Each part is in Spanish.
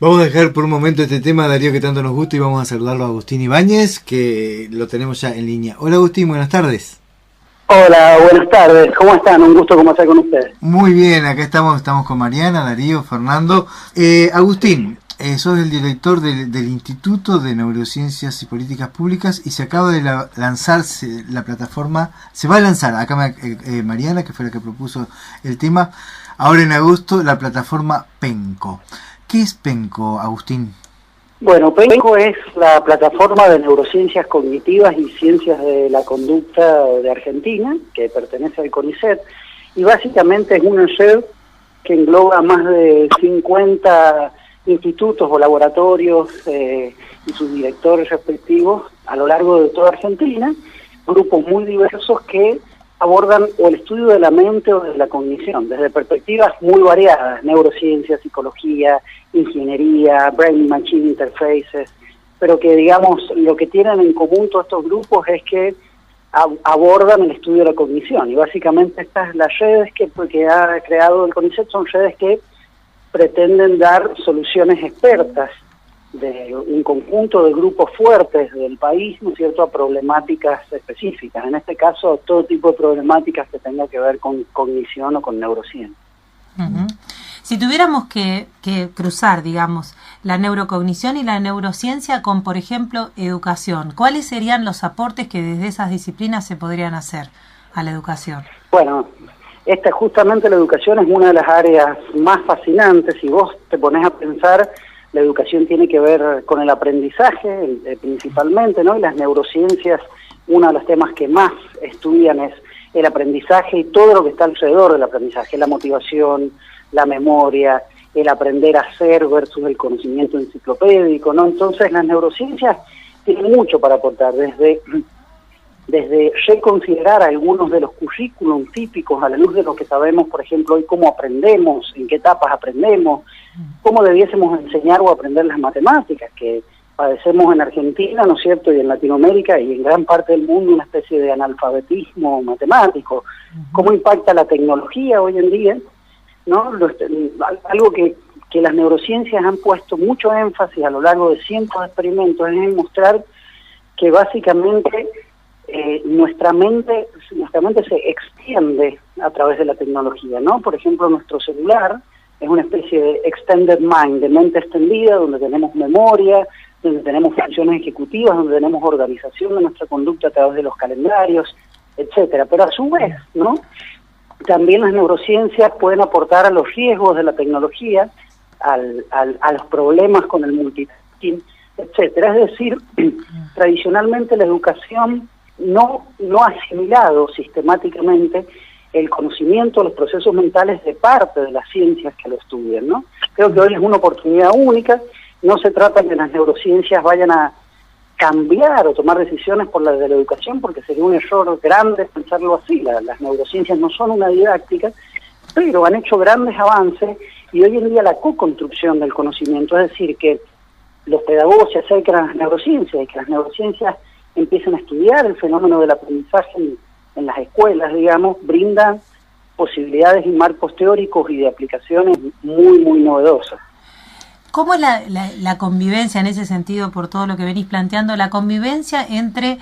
Vamos a dejar por un momento este tema, Darío, que tanto nos gusta, y vamos a saludarlo a Agustín Ibáñez, que lo tenemos ya en línea. Hola Agustín, buenas tardes. Hola, buenas tardes. ¿Cómo están? Un gusto conversar con ustedes. Muy bien, acá estamos con Mariana, Darío, Fernando. Agustín, sos el director del Instituto de Neurociencias y Políticas Públicas, y se acaba de lanzarse la plataforma, se va a lanzar, acá Mariana, que fue la que propuso el tema, ahora en agosto, la plataforma PENCO. ¿Qué es PENCO, Agustín? Bueno, PENCO es la plataforma de neurociencias cognitivas y ciencias de la conducta de Argentina, que pertenece al CONICET, y básicamente es una red que engloba más de 50 institutos o laboratorios y sus directores respectivos a lo largo de toda Argentina, grupos muy diversos que abordan o el estudio de la mente o de la cognición, desde perspectivas muy variadas, neurociencia, psicología, ingeniería, brain-machine interfaces, pero que, digamos, lo que tienen en común todos estos grupos es que abordan el estudio de la cognición, y básicamente las redes que ha creado el CONICET son redes que pretenden dar soluciones expertas de un conjunto de grupos fuertes del país, ¿no es cierto?, a problemáticas específicas, en este caso todo tipo de problemáticas que tenga que ver con cognición o con neurociencia. Uh-huh. Si tuviéramos que cruzar, digamos, la neurocognición y la neurociencia con, por ejemplo, educación, ¿cuáles serían los aportes que desde esas disciplinas se podrían hacer a la educación? Bueno, justamente la educación es una de las áreas más fascinantes. Si vos te pones a pensar, la educación tiene que ver con el aprendizaje principalmente, ¿no? Y las neurociencias, uno de los temas que más estudian es el aprendizaje y todo lo que está alrededor del aprendizaje, la motivación, la memoria, el aprender a hacer versus el conocimiento enciclopédico, ¿no? Entonces las neurociencias tienen mucho para aportar, desde reconsiderar algunos de los currículums típicos a la luz de lo que sabemos, por ejemplo, hoy cómo aprendemos, en qué etapas aprendemos, cómo debiésemos enseñar o aprender las matemáticas, que padecemos en Argentina, ¿no es cierto?, y en Latinoamérica y en gran parte del mundo una especie de analfabetismo matemático. ¿Cómo impacta la tecnología hoy en día? ¿No? Algo que las neurociencias han puesto mucho énfasis a lo largo de cientos de experimentos es en mostrar que básicamente nuestra mente se extiende a través de la tecnología, ¿no? Por ejemplo, nuestro celular es una especie de extended mind, de mente extendida, donde tenemos memoria, donde tenemos funciones ejecutivas, donde tenemos organización de nuestra conducta a través de los calendarios, etcétera. Pero a su vez, ¿no?, también las neurociencias pueden aportar a los riesgos de la tecnología, a los problemas con el multitasking, etcétera. Es decir, tradicionalmente la educación no ha asimilado sistemáticamente el conocimiento, los procesos mentales de parte de las ciencias que lo estudian, ¿no? Creo que hoy es una oportunidad única. No se trata de que las neurociencias vayan a cambiar o tomar decisiones por las de la educación, porque sería un error grande pensarlo así. Las neurociencias no son una didáctica, pero han hecho grandes avances, y hoy en día la co-construcción del conocimiento, es decir, que los pedagogos se acercan a las neurociencias y que las neurociencias empiecen a estudiar el fenómeno del aprendizaje en las escuelas, digamos, brindan posibilidades y marcos teóricos y de aplicaciones muy, muy novedosas. ¿Cómo es la convivencia en ese sentido, por todo lo que venís planteando, la convivencia entre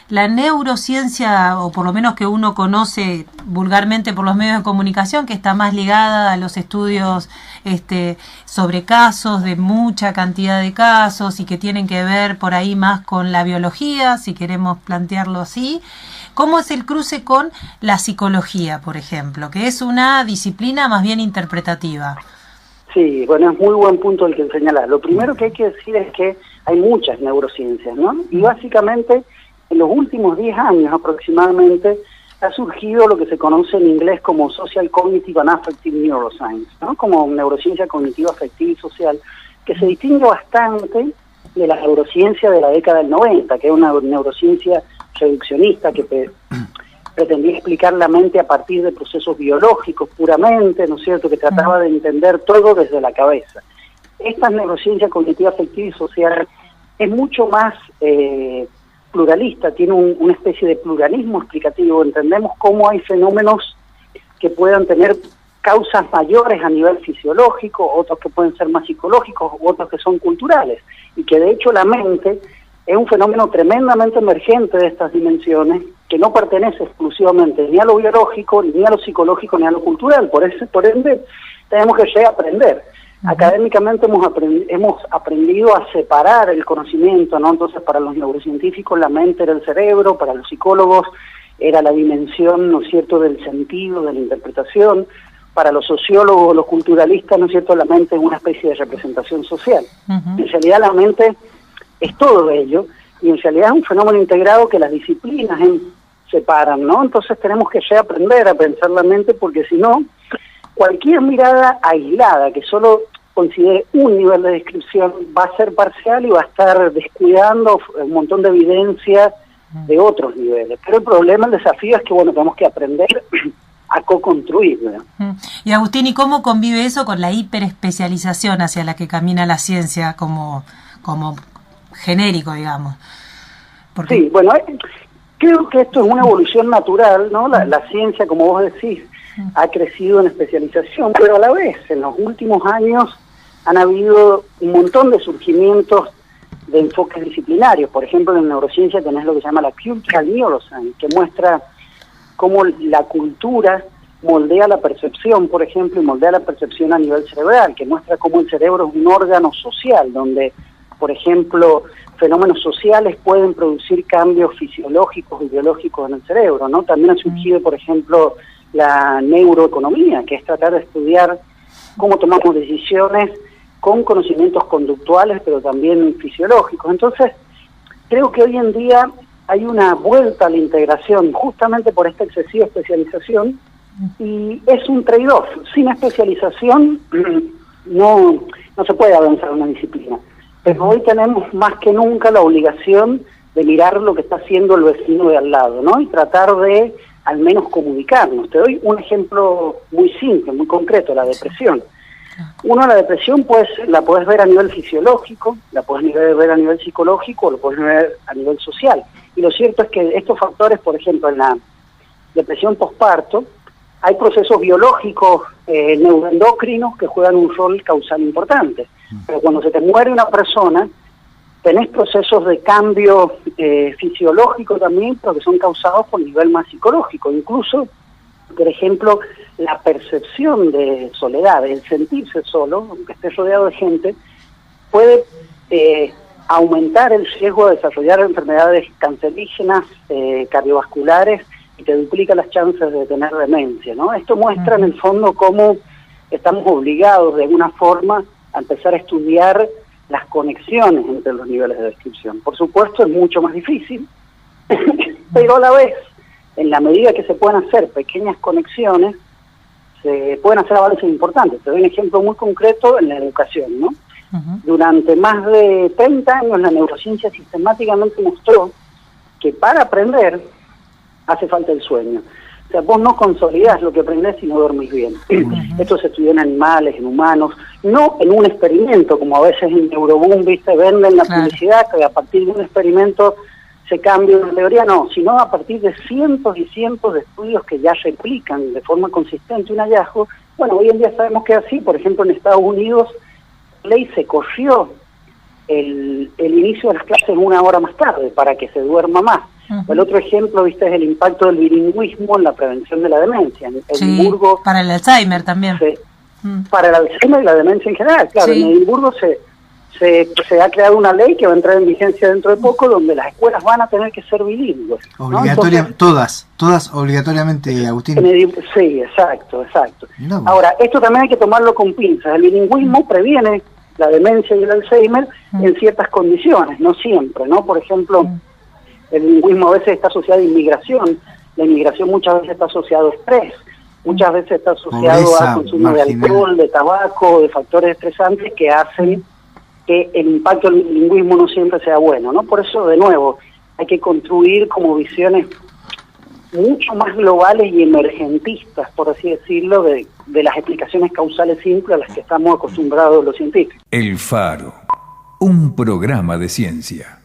la neurociencia, o por lo menos que uno conoce vulgarmente por los medios de comunicación, que está más ligada a los estudios sobre casos, de mucha cantidad de casos, y que tienen que ver por ahí más con la biología, si queremos plantearlo así? ¿Cómo es el cruce con la psicología, por ejemplo, que es una disciplina más bien interpretativa? Sí, bueno, es muy buen punto el que señalar. Lo primero que hay que decir es que hay muchas neurociencias, ¿no? Y básicamente, en los últimos 10 años aproximadamente, ha surgido lo que se conoce en inglés como Social Cognitive and Affective Neuroscience, ¿no? Como neurociencia cognitiva, afectiva y social, que se distingue bastante de la neurociencia de la década del 90, que es una neurociencia reduccionista que pretendía explicar la mente a partir de procesos biológicos puramente, ¿no es cierto?, que trataba de entender todo desde la cabeza. Esta neurociencia cognitiva, afectiva y social es mucho más pluralista, tiene una especie de pluralismo explicativo. Entendemos cómo hay fenómenos que puedan tener causas mayores a nivel fisiológico, otros que pueden ser más psicológicos, otros que son culturales, y que de hecho la mente es un fenómeno tremendamente emergente de estas dimensiones, que no pertenece exclusivamente ni a lo biológico, ni a lo psicológico, ni a lo cultural. Por ende, tenemos que llegar a aprender. Académicamente hemos aprendido a separar el conocimiento, ¿no? Entonces, para los neurocientíficos la mente era el cerebro, para los psicólogos era la dimensión, ¿no es cierto?, del sentido, de la interpretación. Para los sociólogos, los culturalistas, ¿no es cierto?, la mente es una especie de representación social. En realidad la mente es todo ello, y en realidad es un fenómeno integrado que las disciplinas separan, ¿no? Entonces tenemos que ya aprender a pensar la mente, porque si no, cualquier mirada aislada que solo considere un nivel de descripción va a ser parcial y va a estar descuidando un montón de evidencia de otros niveles. Pero el problema, el desafío es que, bueno, tenemos que aprender a co-construir, ¿no? Y Agustín, ¿y cómo convive eso con la hiperespecialización hacia la que camina la ciencia como genérico, digamos? Porque... Sí, bueno, creo que esto es una evolución natural, ¿no? La ciencia, como vos decís, ha crecido en especialización, pero a la vez, en los últimos años, han habido un montón de surgimientos de enfoques disciplinarios. Por ejemplo, en neurociencia tenés lo que se llama la Cultural Neuroscience, que muestra cómo la cultura moldea la percepción, por ejemplo, y moldea la percepción a nivel cerebral, que muestra cómo el cerebro es un órgano social, donde, por ejemplo, fenómenos sociales pueden producir cambios fisiológicos y biológicos en el cerebro, ¿no? También ha surgido, por ejemplo, la neuroeconomía, que es tratar de estudiar cómo tomamos decisiones con conocimientos conductuales, pero también fisiológicos. Entonces, creo que hoy en día hay una vuelta a la integración justamente por esta excesiva especialización, y es un trade-off. Sin especialización no se puede avanzar una disciplina. Pero hoy tenemos más que nunca la obligación de mirar lo que está haciendo el vecino de al lado, ¿no? Y tratar de al menos comunicarnos. Te doy un ejemplo muy simple, muy concreto: la depresión. La depresión la puedes ver a nivel fisiológico, la puedes ver a nivel psicológico, o lo puedes ver a nivel social. Y lo cierto es que estos factores, por ejemplo, en la depresión posparto, hay procesos biológicos neuroendocrinos que juegan un rol causal importante. Pero cuando se te muere una persona, tenés procesos de cambio fisiológico también, pero que son causados por nivel más psicológico. Incluso, por ejemplo, la percepción de soledad, el sentirse solo, aunque estés rodeado de gente, puede aumentar el riesgo de desarrollar enfermedades cancerígenas, cardiovasculares, y te duplica las chances de tener demencia, ¿no? Esto muestra en el fondo cómo estamos obligados de alguna forma a empezar a estudiar las conexiones entre los niveles de descripción. Por supuesto es mucho más difícil, pero a la vez, en la medida que se pueden hacer pequeñas conexiones, se pueden hacer avances importantes. Te doy un ejemplo muy concreto en la educación, ¿no? Durante más de 30 años la neurociencia sistemáticamente mostró que para aprender hace falta el sueño. O sea, vos no consolidás lo que aprendés si no dormís bien. Esto se estudió en animales, en humanos, no en un experimento, como a veces en Neuroboom, ¿viste? Venden la publicidad que a partir de un experimento se cambia una teoría, no, sino a partir de cientos y cientos de estudios que ya replican de forma consistente un hallazgo. Bueno, hoy en día sabemos que es así. Por ejemplo, en Estados Unidos, la ley se corrió el inicio de las clases 1 hora más tarde para que se duerma más. El otro ejemplo, viste, es el impacto del bilingüismo en la prevención de la demencia. En Edimburgo, para el Alzheimer también. Para el Alzheimer y la demencia en general, claro. En Edimburgo se ha creado una ley que va a entrar en vigencia dentro de poco, donde las escuelas van a tener que ser bilingües, ¿no? Entonces, todas obligatoriamente, Agustín. Sí, exacto. No. Ahora, esto también hay que tomarlo con pinzas. El bilingüismo previene la demencia y el Alzheimer en ciertas condiciones, no siempre, ¿no? Por ejemplo, el bilingüismo a veces está asociado a inmigración. La inmigración muchas veces está asociado a estrés, muchas veces está asociado a consumo de alcohol, de tabaco, de factores estresantes que hacen que el impacto del bilingüismo no siempre sea bueno, ¿no? Por eso, de nuevo, hay que construir como visiones mucho más globales y emergentistas, por así decirlo, de las explicaciones causales simples a las que estamos acostumbrados los científicos. El Faro, un programa de ciencia.